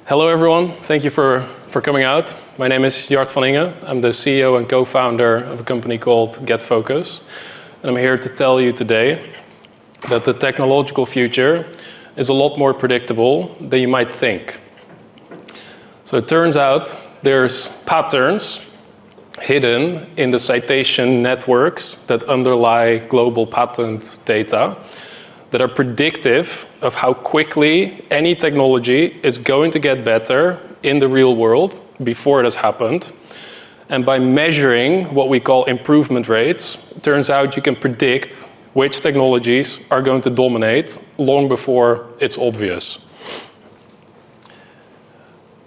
Hello everyone, thank you for coming out. My name is Jart van Ingen. I'm the CEO and co-founder of a company called GetFocus. And I'm here to tell you today that the technological future is a lot more predictable than you might think. So it turns out there's patterns hidden in the citation networks that underlie global patent data that are predictive of how quickly any technology is going to get better in the real world before it has happened. And by measuring what we call improvement rates, it turns out you can predict which technologies are going to dominate long before it's obvious.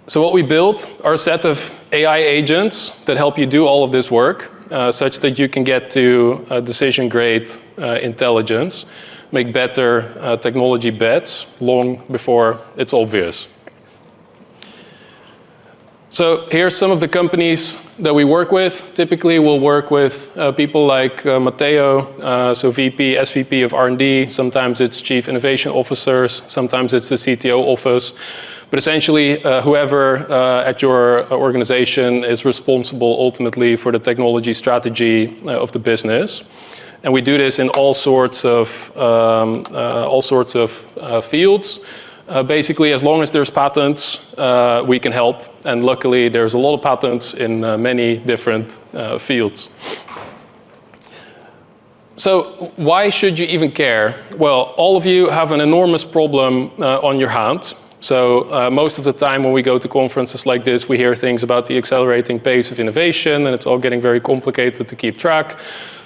So what we built are a set of AI agents that help you do all of this work, such that you can get to decision-grade intelligence, make better technology bets long before it's obvious. So here's some of the companies that we work with. Typically, we'll work with people like Matteo, so VP, SVP of R&D. Sometimes it's Chief Innovation Officers. Sometimes it's the CTO office. But essentially, whoever at your organization is responsible ultimately for the technology strategy of the business. And we do this in all sorts of fields. Basically, as long as there's patents, we can help. And luckily, there's a lot of patents in many different fields. So why should you even care? Well, all of you have an enormous problem on your hands. So most of the time when we go to conferences like this, we hear things about the accelerating pace of innovation, and it's all getting very complicated to keep track.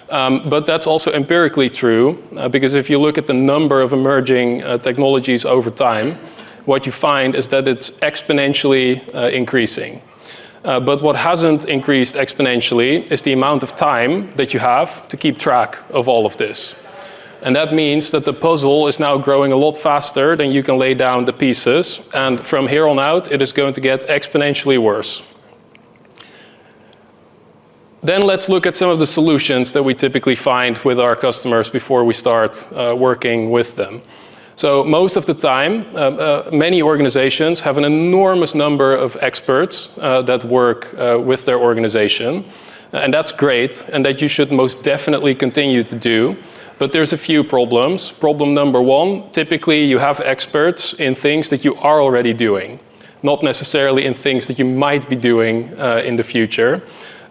But that's also empirically true, because if you look at the number of emerging technologies over time, what you find is that it's exponentially increasing. But what hasn't increased exponentially is the amount of time that you have to keep track of all of this. And that means that the puzzle is now growing a lot faster than you can lay down the pieces. And from here on out, it is going to get exponentially worse. Then let's look at some of the solutions that we typically find with our customers before we start working with them. So most of the time, many organizations have an enormous number of experts that work with their organization. And that's great, and that you should most definitely continue to do. But there's a few problems. Problem number one, typically you have experts in things that you are already doing, not necessarily in things that you might be doing in the future.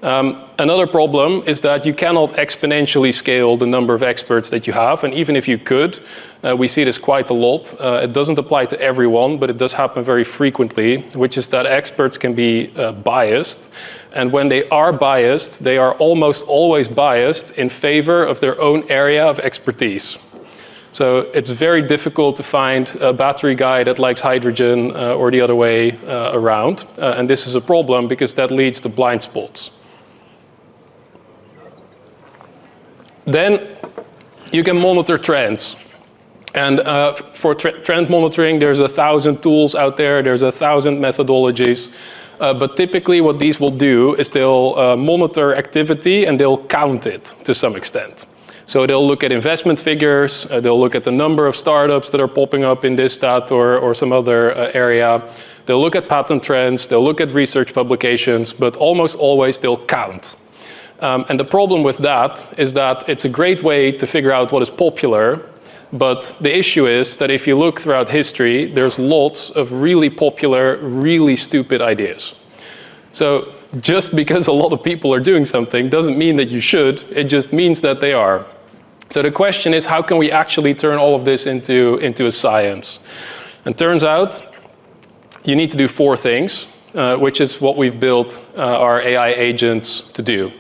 Another problem is that you cannot exponentially scale the number of experts that you have. And even if you could, we see this quite a lot. It doesn't apply to everyone, but it does happen very frequently, which is that experts can be biased. And when they are biased, they are almost always biased in favor of their own area of expertise. So it's very difficult to find a battery guy that likes hydrogen or the other way around. And this is a problem because that leads to blind spots. Then you can monitor trends. And for trend monitoring, there's 1,000 tools out there. There's 1,000 methodologies. But typically what these will do is they'll monitor activity and they'll count it to some extent. So they'll look at investment figures. They'll look at the number of startups that are popping up in this, that, or some other area. They'll look at patent trends. They'll look at research publications. But almost always they'll count. And the problem with that is that it's a great way to figure out what is popular. But the issue is that if you look throughout history, there's lots of really popular, really stupid ideas. So just because a lot of people are doing something doesn't mean that you should. It just means that they are. So the question is, how can we actually turn all of this into a science? And turns out you need to do 4 things, which is what we've built our AI agents to do.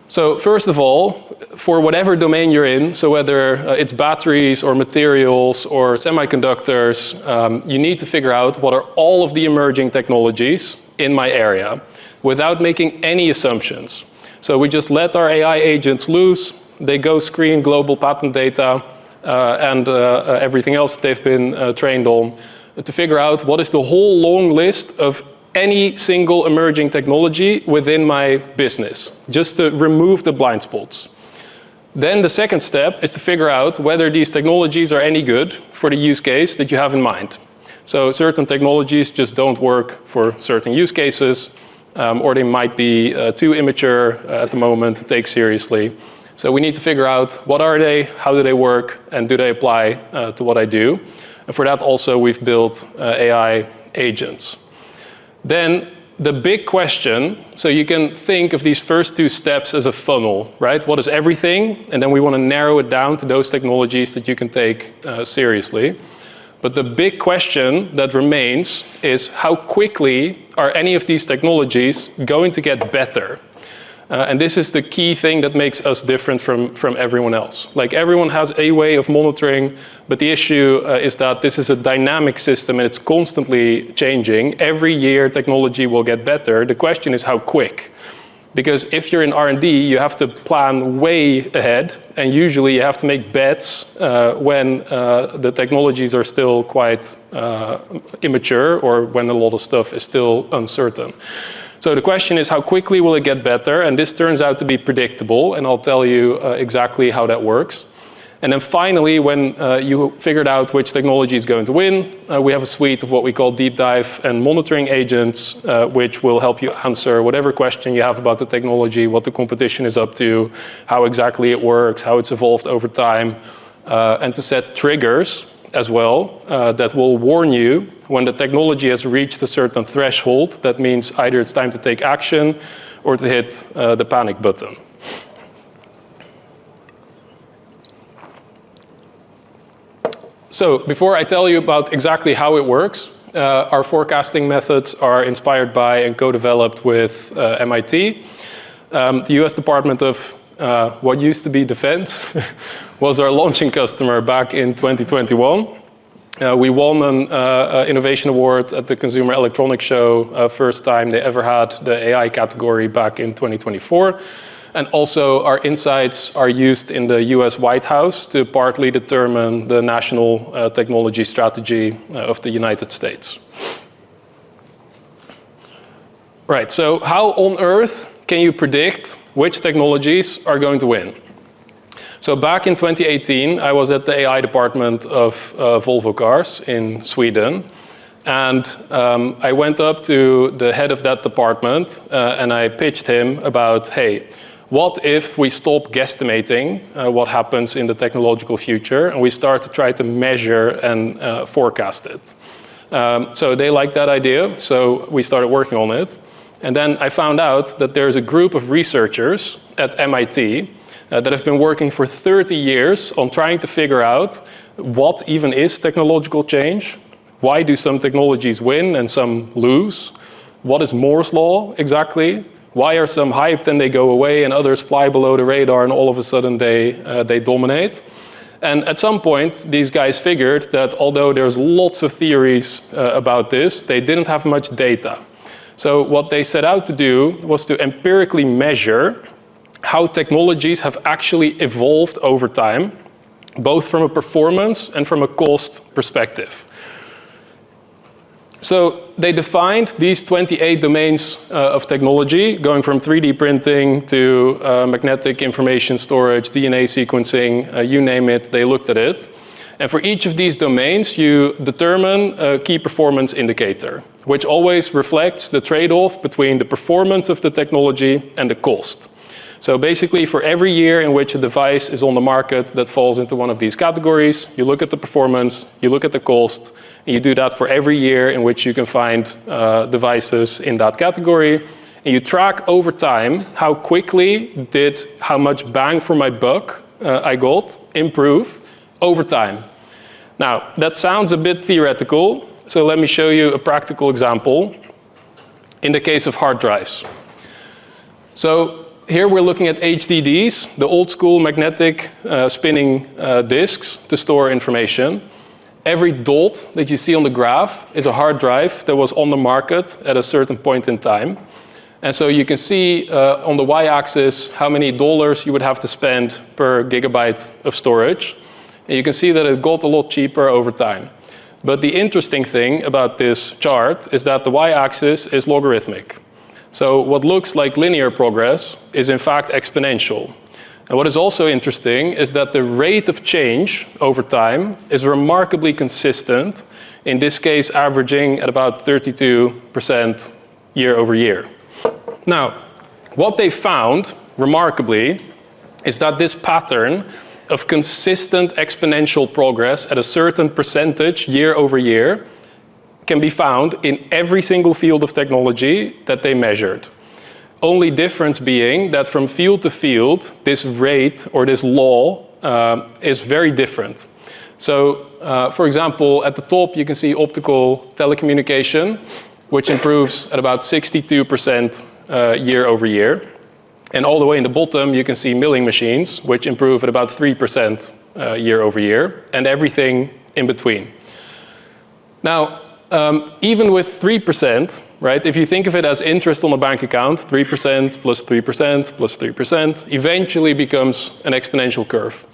So first of all, for whatever domain you're in, so whether it's batteries or materials or semiconductors, you need to figure out what are all of the emerging technologies in my area without making any assumptions. So we just let our AI agents loose. They go screen global patent data and everything else that they've been trained on to figure out what is the whole long list of any single emerging technology within my business, just to remove the blind spots. Then the second step is to figure out whether these technologies are any good for the use case that you have in mind. So certain technologies just don't work for certain use cases, or they might be too immature at the moment to take seriously. So we need to figure out what are they, how do they work, and do they apply to what I do. And for that also we've built AI agents. Then the big question, so you can think of these first two steps as a funnel, right? What is everything? And then we want to narrow it down to those technologies that you can take seriously. But the big question that remains is how quickly are any of these technologies going to get better? And this is the key thing that makes us different from everyone else. Like everyone has a way of monitoring, but the issue is that this is a dynamic system and it's constantly changing. Every year technology will get better. The question is how quick. Because if you're in R&D, you have to plan way ahead, and usually you have to make bets when the technologies are still quite immature or when a lot of stuff is still uncertain. So the question is how quickly will it get better, and this turns out to be predictable, and I'll tell you exactly how that works. And then finally, when you figured out which technology is going to win, we have a suite of what we call deep dive and monitoring agents, which will help you answer whatever question you have about the technology, what the competition is up to, how exactly it works, how it's evolved over time, and to set triggers as well that will warn you when the technology has reached a certain threshold. That means either it's time to take action or to hit the panic button. So before I tell you about exactly how it works, our forecasting methods are inspired by and co-developed with MIT. The US Department of what used to be Defense was our launching customer back in 2021. We won an innovation award at the Consumer Electronics Show, first time they ever had the AI category back in 2024. And also our insights are used in the US White House to partly determine the national technology strategy of the United States. Right, so how on earth can you predict which technologies are going to win? So back in 2018, I was at the AI department of Volvo Cars in Sweden. And I went up to the head of that department and I pitched him about, hey, what if we stop guesstimating what happens in the technological future and we start to try to measure and forecast it? So they liked that idea, so we started working on it. And then I found out that there's a group of researchers at MIT that have been working for 30 years on trying to figure out what even is technological change, why do some technologies win and some lose, what is Moore's law exactly, why are some hyped and they go away and others fly below the radar and all of a sudden they dominate. And at some point, these guys figured that although there's lots of theories about this, they didn't have much data. So what they set out to do was to empirically measure how technologies have actually evolved over time, both from a performance and from a cost perspective. So they defined these 28 domains of technology, going from 3D printing to magnetic information storage, DNA sequencing, you name it, they looked at it. And for each of these domains, you determine a key performance indicator, which always reflects the trade-off between the performance of the technology and the cost. So basically, for every year in which a device is on the market that falls into one of these categories, you look at the performance, you look at the cost, and you do that for every year in which you can find devices in that category. And you track over time how quickly did how much bang for my buck I got improve over time. Now, that sounds a bit theoretical, so let me show you a practical example in the case of hard drives. So here we're looking at HDDs, the old school magnetic spinning disks to store information. Every dot that you see on the graph is a hard drive that was on the market at a certain point in time. And so you can see on the y-axis how many dollars you would have to spend per gigabyte of storage. And you can see that it got a lot cheaper over time. But the interesting thing about this chart is that the y-axis is logarithmic. So what looks like linear progress is in fact exponential. And what is also interesting is that the rate of change over time is remarkably consistent in this case averaging at about 32% year over year. Now, what they found, remarkably, is that this pattern of consistent exponential progress at a certain percentage year over year can be found in every single field of technology that they measured. Only difference being that from field to field, this rate or this law is very different. So, for example, at the top you can see optical telecommunication, which improves at about 62% year over year. And all the way in the bottom you can see milling machines, which improve at about 3% year over year, and everything in between. Now, even with 3%, right, if you think of it as interest on a bank account, 3% plus 3% plus 3% eventually becomes an exponential curve.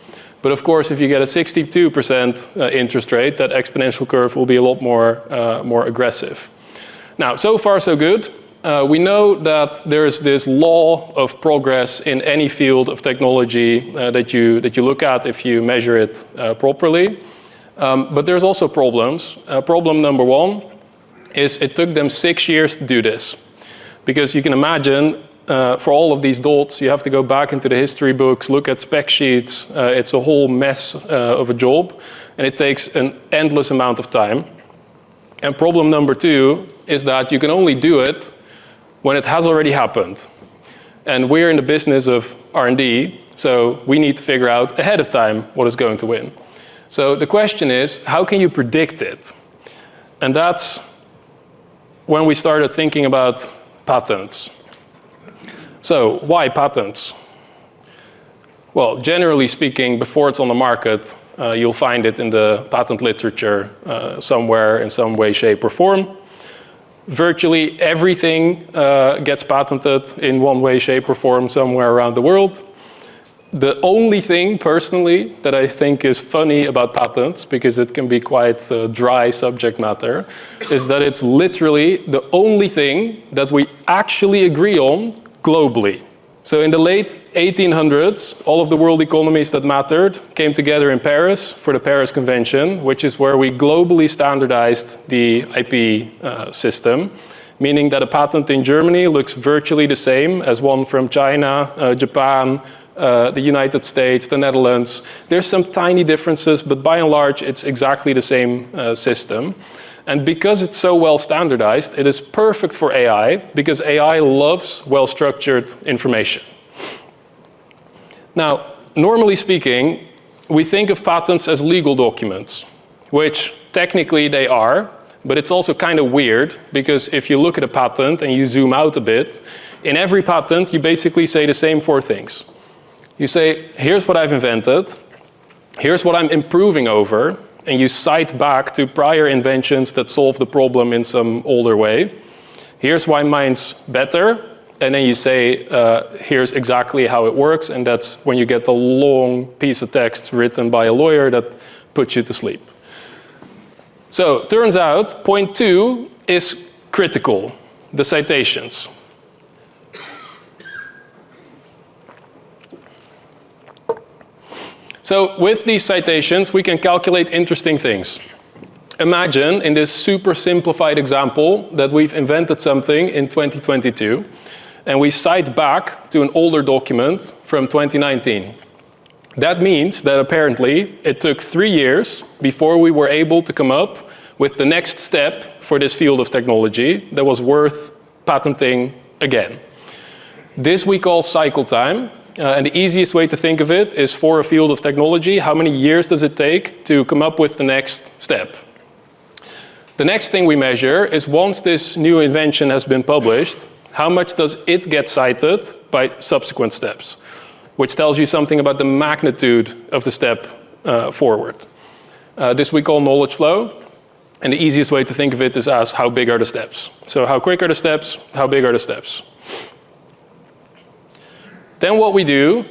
But of course, if you get a 62% interest rate, that exponential curve will be a lot more aggressive. Now, so far so good. We know that there's this law of progress in any field of technology that you look at if you measure it properly. But there's also problems. Problem number one is it took them 6 years to do this. Because you can imagine, for all of these dots, you have to go back into the history books, look at spec sheets. It's a whole mess of a job, and it takes an endless amount of time. And problem number two is that you can only do it when it has already happened. And we're in the business of R&D, so we need to figure out ahead of time what is going to win. So the question is, how can you predict it? And that's when we started thinking about patents. So why patents? Well, generally speaking, before it's on the market, you'll find it in the patent literature somewhere in some way, shape, or form. Virtually everything gets patented in one way, shape, or form somewhere around the world. The only thing, personally, that I think is funny about patents, because it can be quite a dry subject matter, is that it's literally the only thing that we actually agree on globally. So in the late 1800s, all of the world economies that mattered came together in Paris for the Paris Convention, which is where we globally standardized the IP system, meaning that a patent in Germany looks virtually the same as one from China, Japan, the United States, the Netherlands. There's some tiny differences, but by and large, it's exactly the same system. And because it's so well standardized, it is perfect for AI, because AI loves well-structured information. Now, normally speaking, we think of patents as legal documents, which technically they are, but it's also kind of weird, because if you look at a patent and you zoom out a bit, in every patent you basically say the same 4 things. You say, here's what I've invented, here's what I'm improving over, and you cite back to prior inventions that solve the problem in some older way. Here's why mine's better, and then you say, here's exactly how it works, and that's when you get the long piece of text written by a lawyer that puts you to sleep. So, turns out, point 2 is critical, the citations. So with these citations, we can calculate interesting things. Imagine, in this super simplified example, that we've invented something in 2022, and we cite back to an older document from 2019. That means that apparently it took 3 years before we were able to come up with the next step for this field of technology that was worth patenting again. This we call cycle time. And the easiest way to think of it is, for a field of technology, how many years does it take to come up with the next step? The next thing we measure is, once this new invention has been published, how much does it get cited by subsequent steps? Which tells you something about the magnitude of the step forward. This we call knowledge flow. And the easiest way to think of it is as, how big are the steps? So how quick are the steps? How big are the steps? Then what we do,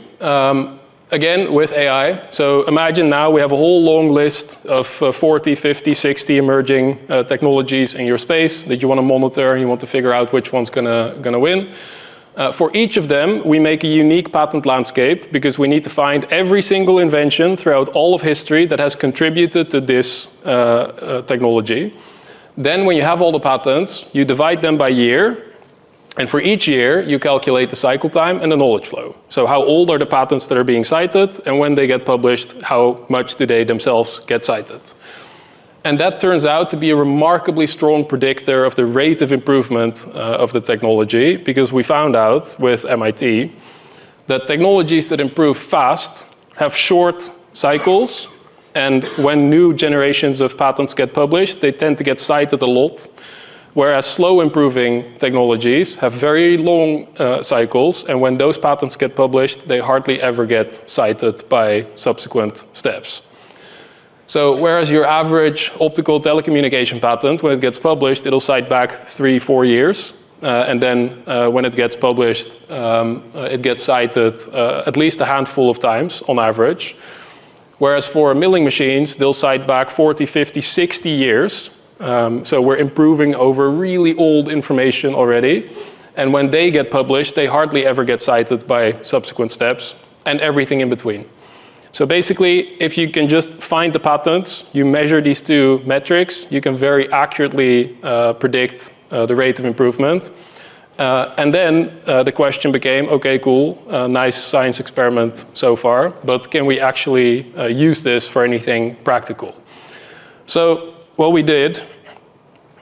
again with AI, so imagine now we have a whole long list of 40, 50, 60 emerging technologies in your space that you want to monitor and you want to figure out which one's gonna win. For each of them, we make a unique patent landscape because we need to find every single invention throughout all of history that has contributed to this technology. Then when you have all the patents, you divide them by year. And for each year, you calculate the cycle time and the knowledge flow. So how old are the patents that are being cited, and when they get published, how much do they themselves get cited? And that turns out to be a remarkably strong predictor of the rate of improvement of the technology, because we found out with MIT that technologies that improve fast have short cycles, and when new generations of patents get published, they tend to get cited a lot. Whereas slow improving technologies have very long cycles, and when those patents get published, they hardly ever get cited by subsequent steps. So whereas your average optical telecommunication patent, when it gets published, it'll cite back 3-4 years. And then when it gets published, it gets cited at least a handful of times on average. Whereas for milling machines, they'll cite back 40, 50, 60 years. So we're improving over really old information already. And when they get published, they hardly ever get cited by subsequent steps, and everything in between. So basically, if you can just find the patents, you measure these two metrics, you can very accurately predict the rate of improvement. And then the question became, okay, cool, nice science experiment so far, but can we actually use this for anything practical? So what we did,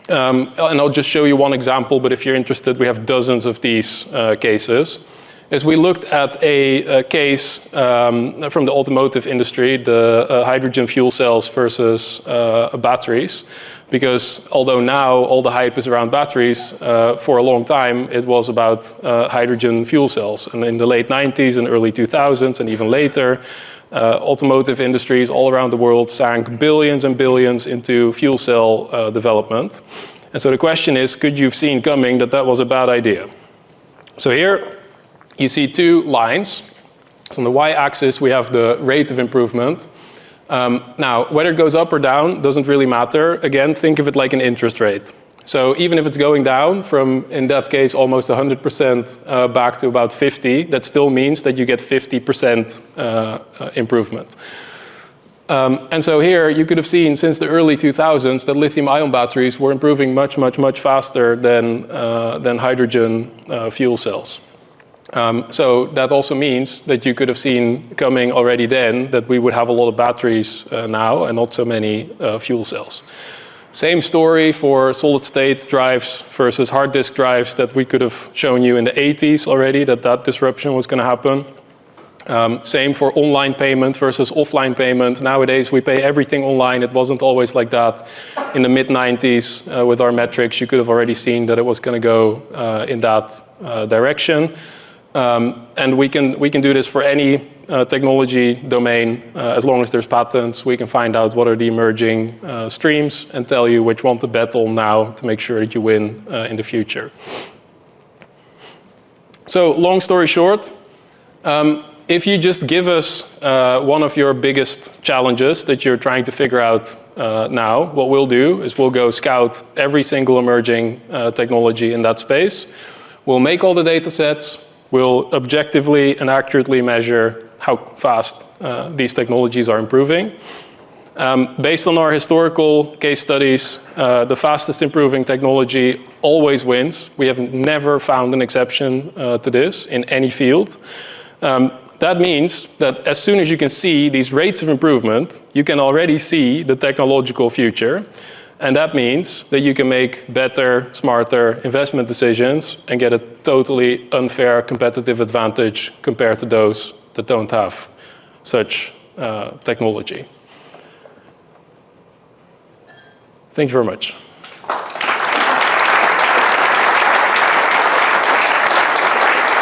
and I'll just show you one example, but if you're interested, we have dozens of these cases, is we looked at a case from the automotive industry, the hydrogen fuel cells versus batteries. Because although now all the hype is around batteries, for a long time it was about hydrogen fuel cells. And in the late 90s and early 2000s and even later, automotive industries all around the world sank billions and billions into fuel cell development. And so the question is, could you have seen coming that that was a bad idea? So here you see two lines. So on the y-axis we have the rate of improvement. Now, whether it goes up or down doesn't really matter. Again, think of it like an interest rate. So even if it's going down from, in that case, almost 100% back to about 50, that still means that you get 50% improvement. And so here you could have seen since the early 2000s that lithium-ion batteries were improving much, much, much faster than hydrogen fuel cells. So that also means that you could have seen coming already then that we would have a lot of batteries now and not so many fuel cells. Same story for solid-state drives versus hard disk drives that we could have shown you in the 80s already, that disruption was going to happen. Same for online payment versus offline payment. Nowadays we pay everything online. It wasn't always like that. In the mid-90s with our metrics, you could have already seen that it was going to go in that direction. And we can do this for any technology domain. As long as there's patents, we can find out what are the emerging streams and tell you which one to bet on now to make sure that you win in the future. So long story short, if you just give us one of your biggest challenges that you're trying to figure out now, what we'll do is we'll go scout every single emerging technology in that space. We'll make all the data sets. We'll objectively and accurately measure how fast these technologies are improving. Based on our historical case studies, the fastest improving technology always wins. We have never found an exception to this in any field. That means that as soon as you can see these rates of improvement, you can already see the technological future. And that means that you can make better, smarter investment decisions and get a totally unfair competitive advantage compared to those that don't have such technology. Thank you very much.